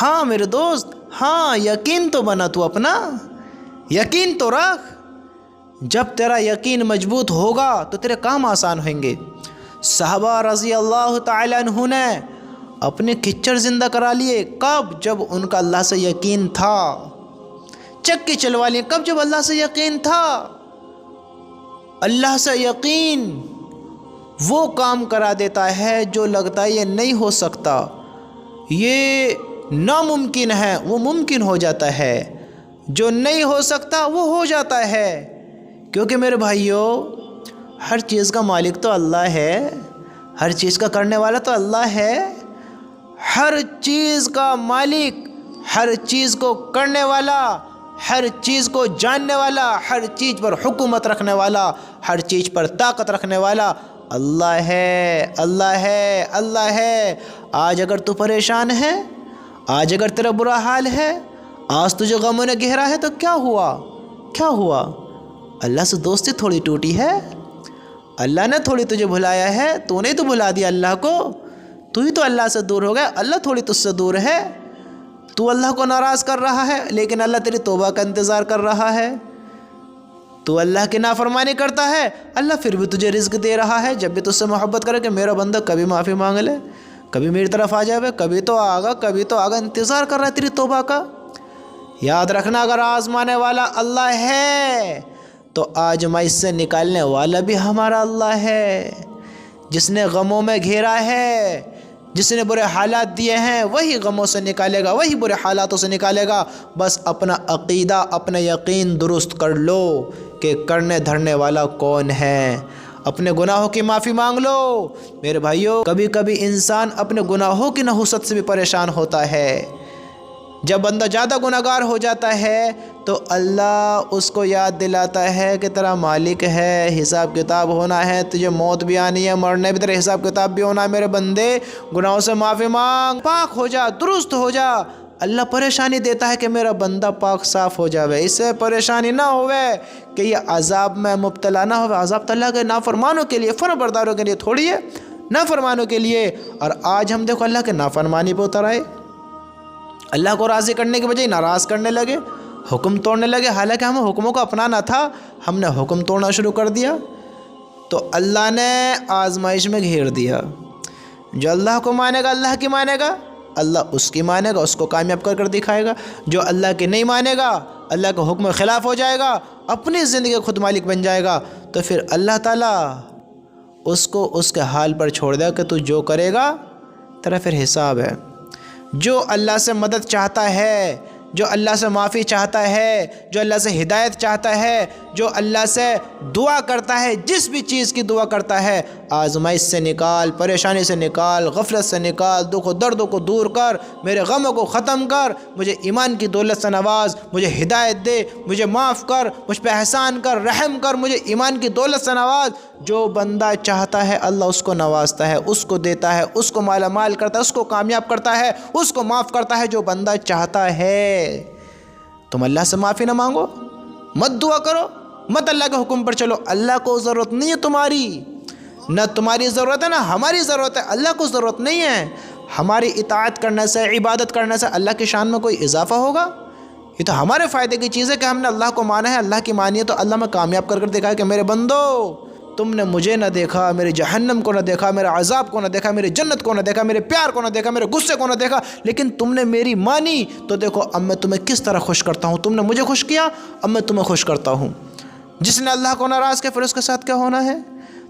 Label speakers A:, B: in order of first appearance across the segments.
A: ہاں میرے دوست، ہاں یقین تو بنا، تو اپنا یقین تو رکھ۔ جب تیرا یقین مضبوط ہوگا تو تیرے کام آسان ہوئیں گے۔ صحابہ رضی اللہ تعالیٰ عنہ نے اپنے کھچڑ زندہ کرا لیے، کب؟ جب ان کا اللہ سے یقین تھا۔ چکی چلوا لیے کب؟ جب اللہ سے یقین تھا۔ اللہ سے یقین وہ کام کرا دیتا ہے جو لگتا ہے یہ نہیں ہو سکتا، یہ ناممکن ہے، وہ ممکن ہو جاتا ہے، جو نہیں ہو سکتا وہ ہو جاتا ہے۔ کیونکہ میرے بھائیوں، ہر چیز کا مالک تو اللہ ہے، ہر چیز کا کرنے والا تو اللہ ہے، ہر چیز کا مالک، ہر چیز کو کرنے والا، ہر چیز کو جاننے والا، ہر چیز پر حکومت رکھنے والا، ہر چیز پر طاقت رکھنے والا اللہ ہے، اللہ ہے، اللہ ہے۔ آج اگر تو پریشان ہے، آج اگر تیرا برا حال ہے، آج تجھے غموں نے گھیرا ہے، تو کیا ہوا؟ کیا ہوا؟ اللہ سے دوستی تھوڑی ٹوٹی ہے، اللہ نے تھوڑی تجھے بھلایا ہے، تو نے تو بھلا دیا اللہ کو، تو ہی تو اللہ سے دور ہو گیا، اللہ تھوڑی تجھ سے دور ہے۔ تو اللہ کو ناراض کر رہا ہے، لیکن اللہ تیری توبہ کا انتظار کر رہا ہے۔ تو اللہ کی نافرمانی کرتا ہے، اللہ پھر بھی تجھے رزق دے رہا ہے، جب بھی تجھ سے محبت کرے کہ میرا بندہ کبھی معافی مانگ لے، کبھی میری طرف آ جائے، کبھی تو آگا، کبھی تو آگا، انتظار کر رہا ہے تیری توبہ کا۔ یاد رکھنا، اگر آزمانے والا اللہ ہے تو آزمائش سے نکالنے والا بھی ہمارا اللہ ہے۔ جس نے غموں میں گھیرا ہے، جس نے برے حالات دیے ہیں، وہی غموں سے نکالے گا، وہی برے حالاتوں سے نکالے گا۔ بس اپنا عقیدہ، اپنا یقین درست کر لو کہ کرنے دھرنے والا کون ہے۔ اپنے گناہوں کی معافی مانگ لو۔ میرے بھائیوں، کبھی کبھی انسان اپنے گناہوں کی نحوست سے بھی پریشان ہوتا ہے۔ جب بندہ زیادہ گناہگار ہو جاتا ہے تو اللہ اس کو یاد دلاتا ہے کہ تیرا مالک ہے، حساب کتاب ہونا ہے، تجھے موت بھی آنی ہے، مرنے بھی، تیرا حساب کتاب بھی ہونا ہے۔ میرے بندے، گناہوں سے معافی مانگ، پاک ہو جا، درست ہو جا۔ اللہ پریشانی دیتا ہے کہ میرا بندہ پاک صاف ہو جاوے، اس سے پریشانی نہ ہوئے کہ یہ عذاب میں مبتلا نہ ہوئے۔ عذاب تو اللہ کے نافرمانوں کے لیے، فرمان برداروں کے لیے تھوڑی ہے، نافرمانوں کے لیے۔ اور آج ہم دیکھو اللہ کے نافرمانی پہ اتر آئے، اللہ کو راضی کرنے کے بجائے ناراض کرنے لگے، حکم توڑنے لگے، حالانکہ ہمیں حکموں کو اپنانا تھا، ہم نے حکم توڑنا شروع کر دیا۔ تو اللہ نے آزمائش میں گھیر دیا۔ جو اللہ کو مانے گا، اللہ کی مانے گا، اللہ اس کی مانے گا، اس کو کامیاب کر کر دکھائے گا۔ جو اللہ کی نہیں مانے گا، اللہ کے حکم کے خلاف ہو جائے گا، اپنی زندگی خود مالک بن جائے گا، تو پھر اللہ تعالیٰ اس کو اس کے حال پر چھوڑ دے گا کہ تو جو کرے گا تیرا پھر حساب ہے۔ جو اللہ سے مدد چاہتا ہے، جو اللہ سے معافی چاہتا ہے، جو اللہ سے ہدایت چاہتا ہے، جو اللہ سے دعا کرتا ہے، جس بھی چیز کی دعا کرتا ہے، آزمائش سے نکال، پریشانی سے نکال، غفلت سے نکال، دکھ و دردوں کو دور کر، میرے غموں کو ختم کر، مجھے ایمان کی دولت سے نواز، مجھے ہدایت دے، مجھے معاف کر، مجھ پہ احسان کر، رحم کر، مجھے ایمان کی دولت سے نواز۔ جو بندہ چاہتا ہے اللہ اس کو نوازتا ہے، اس کو دیتا ہے، اس کو مالا مال کرتا ہے، اس کو کامیاب کرتا ہے، اس کو معاف کرتا ہے، جو بندہ چاہتا ہے۔ تم اللہ سے معافی نہ مانگو، مت دعا کرو، مت اللہ کے حکم پر چلو۔ اللہ کو ضرورت نہیں ہے تمہاری، نہ تمہاری ضرورت ہے، نہ ہماری ضرورت ہے۔ اللہ کو ضرورت نہیں ہے۔ ہماری اطاعت کرنے سے، عبادت کرنے سے اللہ کی شان میں کوئی اضافہ ہوگا؟ یہ تو ہمارے فائدے کی چیز ہے کہ ہم نے اللہ کو مانا ہے، اللہ کی مانی ہے، تو اللہ میں کامیاب کر دکھا ہے کہ میرے بندو، تم نے مجھے نہ دیکھا، میرے جہنم کو نہ دیکھا، میرے عذاب کو نہ دیکھا، میری جنت کو نہ دیکھا، میرے پیار کو نہ دیکھا، میرے غصے کو نہ دیکھا، لیکن تم نے میری مانی، تو دیکھو اب میں تمہیں کس طرح خوش کرتا ہوں۔ تم نے مجھے خوش کیا، اب میں تمہیں خوش کرتا ہوں۔ جس نے اللہ کو ناراض کیا، پھر اس کے ساتھ کیا ہونا ہے؟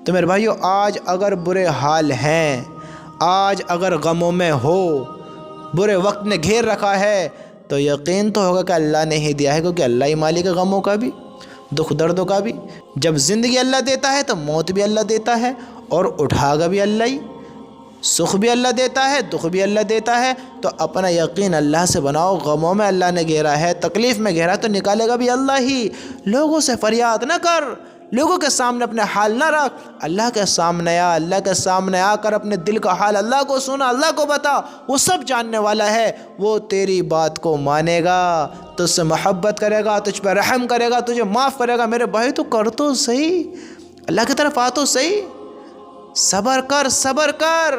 A: تو میرے بھائیو، آج اگر برے حال ہیں، آج اگر غموں میں ہو، برے وقت نے گھیر رکھا ہے، تو یقین تو ہوگا کہ اللہ نے ہی دیا ہے، کیونکہ اللہ ہی مالک ہے غموں کا بھی، دکھ دردوں کا بھی۔ جب زندگی اللہ دیتا ہے تو موت بھی اللہ دیتا ہے، اور اٹھا گا بھی اللہ ہی، سکھ بھی اللہ دیتا ہے، دکھ بھی اللہ دیتا ہے۔ تو اپنا یقین اللہ سے بناؤ، غموں میں اللہ نے گھیرا ہے، تکلیف میں گھیرا ہے، تو نکالے گا بھی اللہ ہی۔ لوگوں سے فریاد نہ کر، لوگوں کے سامنے اپنے حال نہ رکھ، اللہ کے سامنے آ، اللہ کے سامنے آ کر اپنے دل کا حال اللہ کو سنا، اللہ کو بتا، وہ سب جاننے والا ہے، وہ تیری بات کو مانے گا، تجھ سے محبت کرے گا، تجھ پہ رحم کرے گا، تجھے معاف کرے گا۔ میرے بھائی تو کر تو صحیح، اللہ کی طرف آ تو صحیح، صبر کر، صبر کر،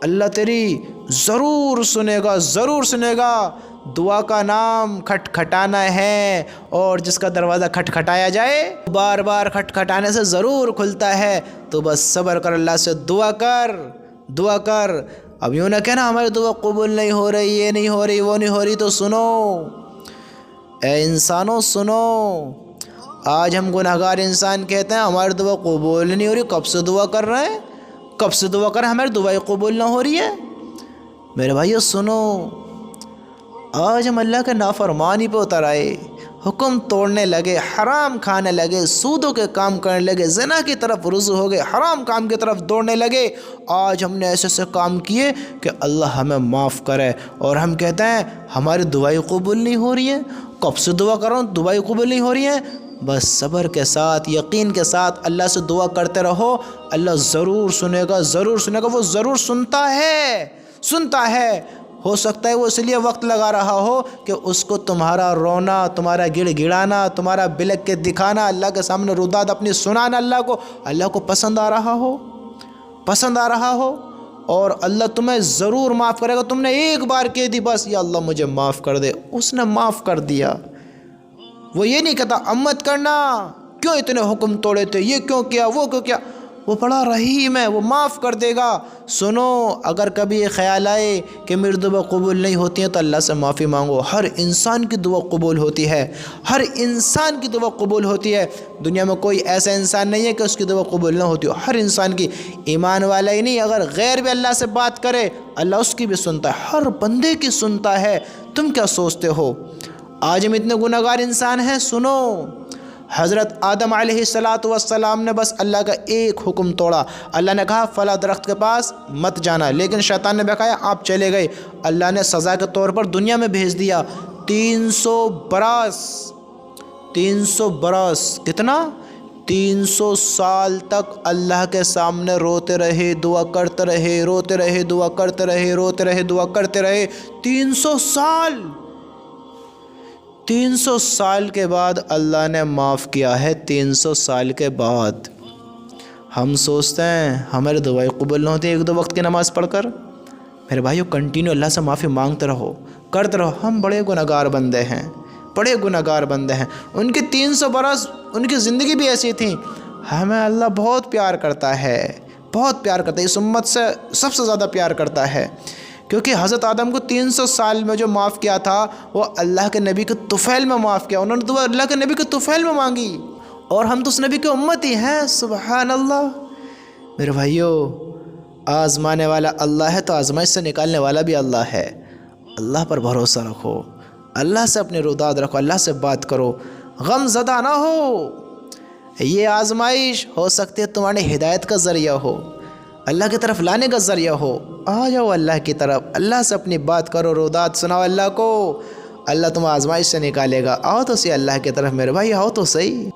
A: اللہ تیری ضرور سنے گا، ضرور سنے گا۔ دعا کا نام کھٹکھٹانا ہے، اور جس کا دروازہ کھٹکھٹایا جائے بار بار کھٹکھٹانے سے ضرور کھلتا ہے۔ تو بس صبر کر، اللہ سے دعا کر، دعا کر۔ اب یوں نہ کہنا ہماری دعا قبول نہیں ہو رہی، یہ نہیں ہو رہی، وہ نہیں ہو رہی۔ تو سنو اے انسانوں، سنو، آج ہم گناہگار انسان کہتے ہیں ہماری دعا قبول نہیں ہو رہی۔ کب سے دعا کر رہے ہیں، کب سے دعا کر رہے ہیں، ہماری دعائیں قبول نہ ہو رہی ہے۔ میرے بھائیو سنو، آج ہم اللہ کے نافرمانی پہ اتر آئے، حکم توڑنے لگے، حرام کھانے لگے، سودوں کے کام کرنے لگے، زنا کی طرف رجوع ہو گئے، حرام کام کی طرف دوڑنے لگے۔ آج ہم نے ایسے ایسے کام کیے کہ اللہ ہمیں معاف کرے، اور ہم کہتے ہیں ہماری دعائیں قبول نہیں ہو رہی ہیں۔ کب سے دعا کر رہا ہوں، دعائیں قبول نہیں ہو رہی ہیں۔ بس صبر کے ساتھ، یقین کے ساتھ اللہ سے دعا کرتے رہو، اللہ ضرور سنے گا، ضرور سنے گا۔ وہ ضرور سنتا ہے، سنتا ہے۔ ہو سکتا ہے وہ اس لیے وقت لگا رہا ہو کہ اس کو تمہارا رونا، تمہارا گڑ گڑانا، تمہارا بلک کے دکھانا، اللہ کے سامنے روداد اپنی سنانا اللہ کو پسند آ رہا ہو، پسند آ رہا ہو۔ اور اللہ تمہیں ضرور معاف کرے گا۔ تم نے ایک بار کہہ دی بس، یا اللہ مجھے معاف کر دے، اس نے معاف کر دیا۔ وہ یہ نہیں کہتا اب مت کرنا، کیوں اتنے حکم توڑے تھے، یہ کیوں کیا، وہ کیوں کیا۔ وہ بڑا رحیم ہے، وہ معاف کر دے گا۔ سنو، اگر کبھی یہ خیال آئے کہ میری دعا قبول نہیں ہوتی ہیں تو اللہ سے معافی مانگو۔ ہر انسان کی دعا قبول ہوتی ہے، ہر انسان کی دعا قبول ہوتی ہے۔ دنیا میں کوئی ایسا انسان نہیں ہے کہ اس کی دعا قبول نہ ہوتی ہو، ہر انسان کی۔ ایمان والا ہی نہیں، اگر غیر بھی اللہ سے بات کرے اللہ اس کی بھی سنتا ہے، ہر بندے کی سنتا ہے۔ تم کیا سوچتے ہو آج ہم اتنے گناہگار انسان ہیں؟ سنو، حضرت آدم علیہ السلام نے بس اللہ کا ایک حکم توڑا۔ اللہ نے کہا فلاں درخت کے پاس مت جانا، لیکن شیطان نے بہکایا، آپ چلے گئے۔ اللہ نے سزا کے طور پر دنیا میں بھیج دیا 300 برس، 300 برس، کتنا؟ 300 سال تک اللہ کے سامنے روتے رہے، دعا کرتے رہے، روتے رہے، دعا کرتے رہے، روتے رہے، دعا کرتے رہے۔ 300 سال، 300 سال کے بعد اللہ نے معاف کیا ہے۔ 300 سال کے بعد ہم سوچتے ہیں ہماری دعائیں قبول نہ ہوتی ایک دو وقت کی نماز پڑھ کر۔ میرے بھائیو کنٹینیو اللہ سے معافی مانگتے رہو، کرتے رہو۔ ہم بڑے گناہگار بندے ہیں، بڑے گناہگار بندے ہیں۔ ان کی 300 برس، ان کی زندگی بھی ایسی تھی۔ ہمیں اللہ بہت پیار کرتا ہے، بہت پیار کرتا ہے، اس امت سے سب سے زیادہ پیار کرتا ہے، کیونکہ حضرت آدم کو 300 سال میں جو معاف کیا تھا وہ اللہ کے نبی کے طفیل میں معاف کیا۔ انہوں نے دعا اللہ کے نبی کے طفیل میں مانگی، اور ہم تو اس نبی کے امت ہی ہیں۔ سبحان اللہ۔ میرے بھائیو، آزمانے والا اللہ ہے تو آزمائش سے نکالنے والا بھی اللہ ہے۔ اللہ پر بھروسہ رکھو، اللہ سے اپنی روداد رکھو، اللہ سے بات کرو، غم زدہ نہ ہو۔ یہ آزمائش ہو سکتی ہے تمہاری ہدایت کا ذریعہ ہو، اللہ کی طرف لانے کا ذریعہ ہو۔ آ جاؤ اللہ کی طرف، اللہ سے اپنی بات کرو، روداد سناؤ اللہ کو، اللہ تمہیں آزمائش سے نکالے گا۔ آؤ تو صحیح اللہ کی طرف، میرے بھائی آؤ تو صحیح۔